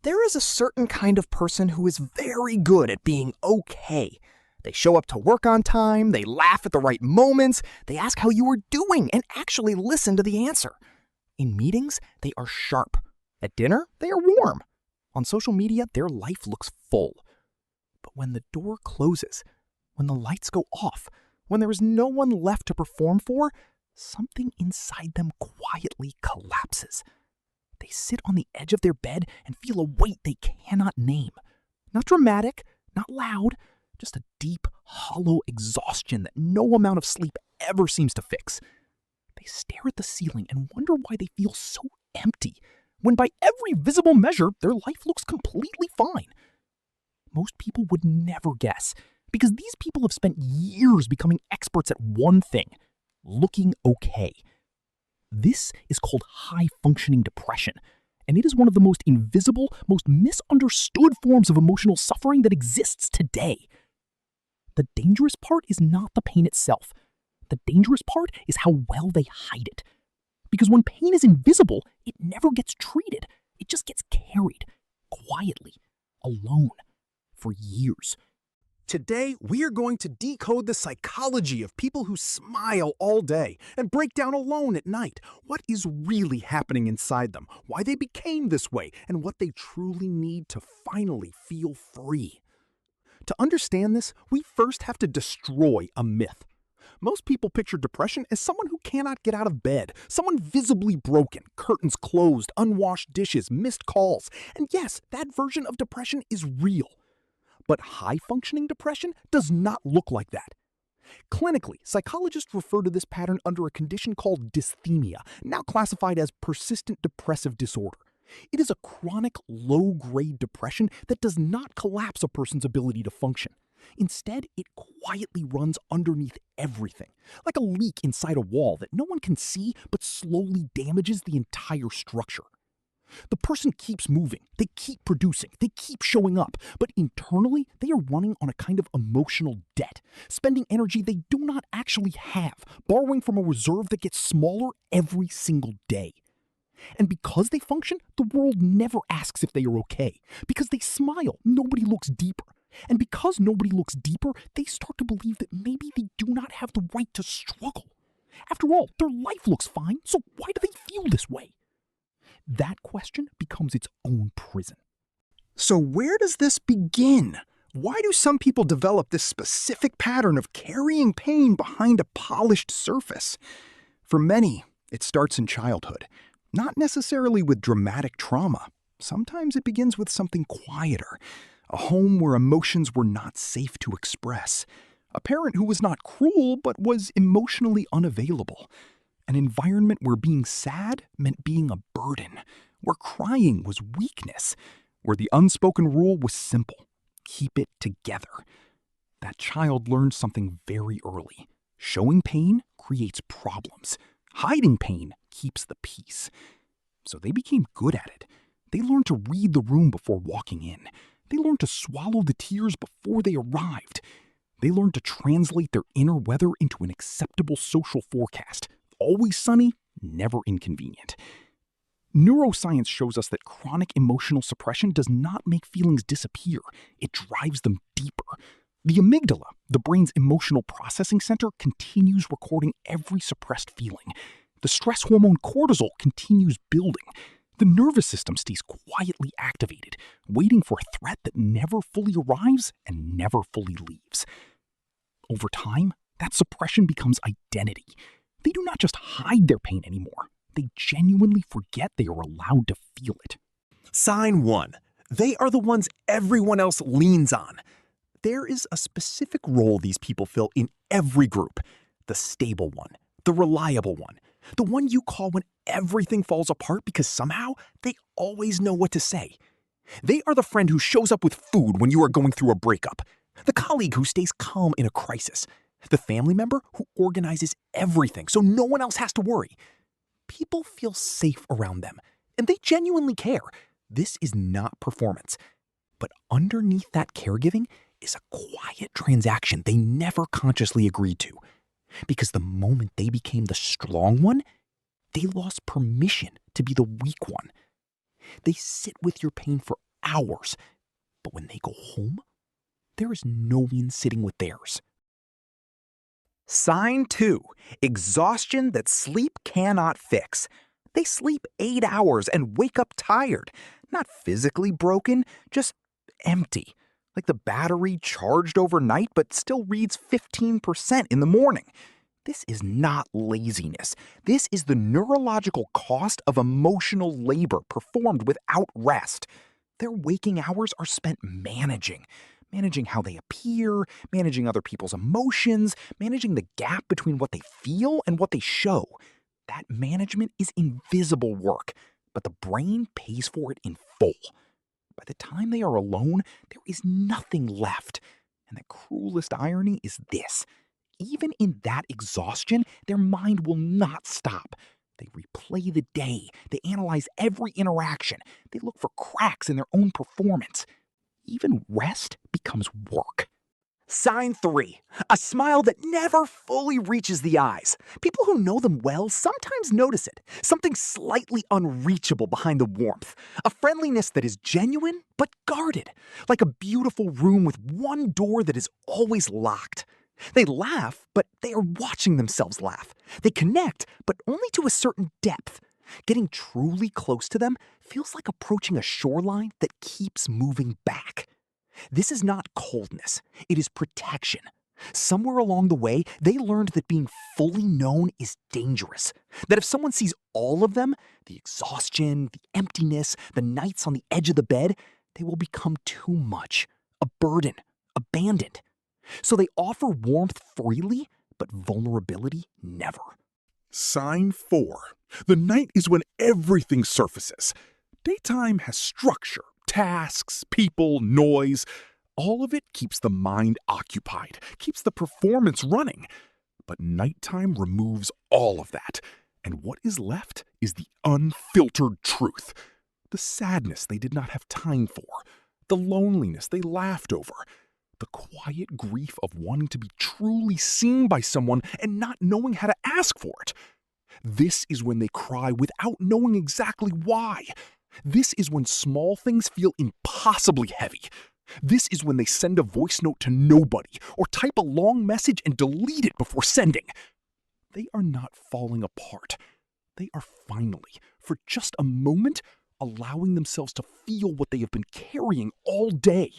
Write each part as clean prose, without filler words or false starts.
There is a certain kind of person who is very good at being okay. They show up to work on time, they laugh at the right moments, they ask how you are doing, and actually listen to the answer. In meetings, they are sharp. At dinner, they are warm. On social media, their life looks full. But when the door closes, when the lights go off, when there is no one left to perform for, something inside them quietly collapses. They sit on the edge of their bed and feel a weight they cannot name. Not dramatic, not loud, just a deep, hollow exhaustion that no amount of sleep ever seems to fix. They stare at the ceiling and wonder why they feel so empty, when by every visible measure, their life looks completely fine. Most people would never guess, because these people have spent years becoming experts at one thing: looking okay. This is called high-functioning depression, and it is one of the most invisible, most misunderstood forms of emotional suffering that exists today. The dangerous part is not the pain itself. The dangerous part is how well they hide it. Because when pain is invisible, it never gets treated. It just gets carried, quietly, alone, for years. Today, we are going to decode the psychology of people who smile all day and break down alone at night. What is really happening inside them, why they became this way, and what they truly need to finally feel free. To understand this, we first have to destroy a myth. Most people picture depression as someone who cannot get out of bed, someone visibly broken, curtains closed, unwashed dishes, missed calls. And yes, that version of depression is real. But high-functioning depression does not look like that. Clinically, psychologists refer to this pattern under a condition called dysthymia, now classified as persistent depressive disorder. It is a chronic, low-grade depression that does not collapse a person's ability to function. Instead, it quietly runs underneath everything, like a leak inside a wall that no one can see but slowly damages the entire structure. The person keeps moving, they keep producing, they keep showing up, but internally they are running on a kind of emotional debt, spending energy they do not actually have, borrowing from a reserve that gets smaller every single day. And because they function, the world never asks if they are okay. Because they smile, nobody looks deeper. And because nobody looks deeper, they start to believe that maybe they do not have the right to struggle. After all, their life looks fine, so why do they feel this way? That question becomes its own prison. So where does this begin? Why do some people develop this specific pattern of carrying pain behind a polished surface? For many, it starts in childhood. Not necessarily with dramatic trauma. Sometimes it begins with something quieter. A home where emotions were not safe to express. A parent who was not cruel but was emotionally unavailable. An environment where being sad meant being a burden. Where crying was weakness. Where the unspoken rule was simple. Keep it together. That child learned something very early. Showing pain creates problems. Hiding pain keeps the peace. So they became good at it. They learned to read the room before walking in. They learned to swallow the tears before they arrived. They learned to translate their inner weather into an acceptable social forecast. Always sunny, never inconvenient. Neuroscience shows us that chronic emotional suppression does not make feelings disappear. It drives them deeper. The amygdala, the brain's emotional processing center, continues recording every suppressed feeling. The stress hormone cortisol continues building. The nervous system stays quietly activated, waiting for a threat that never fully arrives and never fully leaves. Over time, that suppression becomes identity. They do not just hide their pain anymore. They genuinely forget they are allowed to feel it. Sign 1. They are the ones everyone else leans on. There is a specific role these people fill in every group. The stable one, the reliable one, the one you call when everything falls apart because somehow they always know what to say. They are the friend who shows up with food when you are going through a breakup, the colleague who stays calm in a crisis, the family member who organizes everything so no one else has to worry. People feel safe around them, and they genuinely care. This is not performance. But underneath that caregiving is a quiet transaction they never consciously agreed to. Because the moment they became the strong one, they lost permission to be the weak one. They sit with your pain for hours. But when they go home, there is no one sitting with theirs. Sign 2. Exhaustion that sleep cannot fix. They sleep 8 hours and wake up tired. Not physically broken, just empty. Like the battery charged overnight but still reads 15% in the morning. This is not laziness. This is the neurological cost of emotional labor performed without rest. Their waking hours are spent managing how they appear, managing other people's emotions, managing the gap between what they feel and what they show. That management is invisible work, but the brain pays for it in full. By the time they are alone, there is nothing left. And the cruelest irony is this. Even in that exhaustion, their mind will not stop. They replay the day. They analyze every interaction. They look for cracks in their own performance. Even rest becomes work. Sign 3. A smile that never fully reaches the eyes. People who know them well sometimes notice it. Something slightly unreachable behind the warmth. A friendliness that is genuine but guarded. Like a beautiful room with one door that is always locked. They laugh, but they are watching themselves laugh. They connect, but only to a certain depth. Getting truly close to them feels like approaching a shoreline that keeps moving back. This is not coldness. It is protection. Somewhere along the way, they learned that being fully known is dangerous. That if someone sees all of them, the exhaustion, the emptiness, the nights on the edge of the bed, they will become too much, a burden, abandoned. So they offer warmth freely, but vulnerability never. Sign 4. The night is when everything surfaces. Daytime has structure, tasks, people, noise. All of it keeps the mind occupied, keeps the performance running. But nighttime removes all of that, and what is left is the unfiltered truth. The sadness they did not have time for, the loneliness they laughed over, the quiet grief of wanting to be truly seen by someone and not knowing how to ask for it. This is when they cry without knowing exactly why. This is when small things feel impossibly heavy. This is when they send a voice note to nobody or type a long message and delete it before sending. They are not falling apart. They are finally, for just a moment, allowing themselves to feel what they have been carrying all day.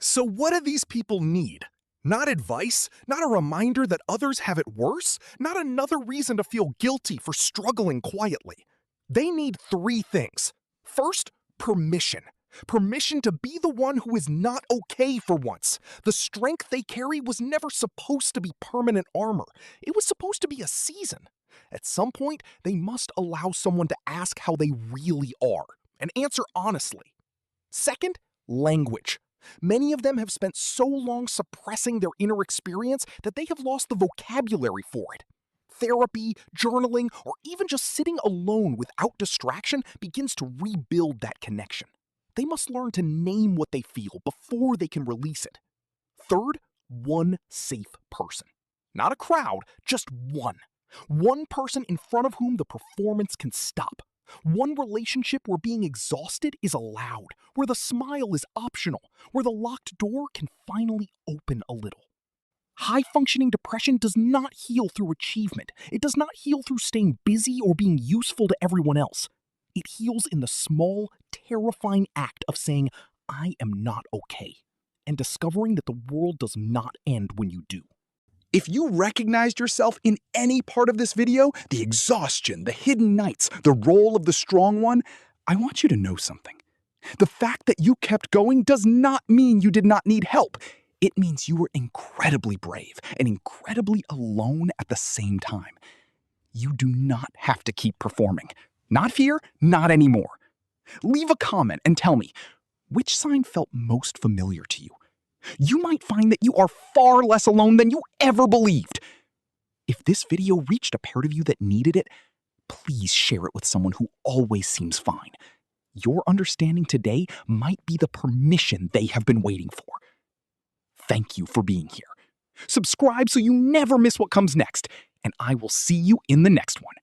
So what do these people need? Not advice, not a reminder that others have it worse, not another reason to feel guilty for struggling quietly. They need 3 things. First, permission. Permission to be the one who is not okay for once. The strength they carry was never supposed to be permanent armor. It was supposed to be a season. At some point, they must allow someone to ask how they really are and answer honestly. Second, language. Many of them have spent so long suppressing their inner experience that they have lost the vocabulary for it. Therapy, journaling, or even just sitting alone without distraction begins to rebuild that connection. They must learn to name what they feel before they can release it. Third, one safe person. Not a crowd, just one. One person in front of whom the performance can stop. One relationship where being exhausted is allowed, where the smile is optional, where the locked door can finally open a little. High-functioning depression does not heal through achievement. It does not heal through staying busy or being useful to everyone else. It heals in the small, terrifying act of saying, I am not okay, and discovering that the world does not end when you do. If you recognized yourself in any part of this video, the exhaustion, the hidden nights, the role of the strong one, I want you to know something. The fact that you kept going does not mean you did not need help. It means you were incredibly brave and incredibly alone at the same time. You do not have to keep performing. Not here, not anymore. Leave a comment and tell me, which sign felt most familiar to you? You might find that you are far less alone than you ever believed. If this video reached a part of you that needed it, please share it with someone who always seems fine. Your understanding today might be the permission they have been waiting for. Thank you for being here. Subscribe so you never miss what comes next, and I will see you in the next one.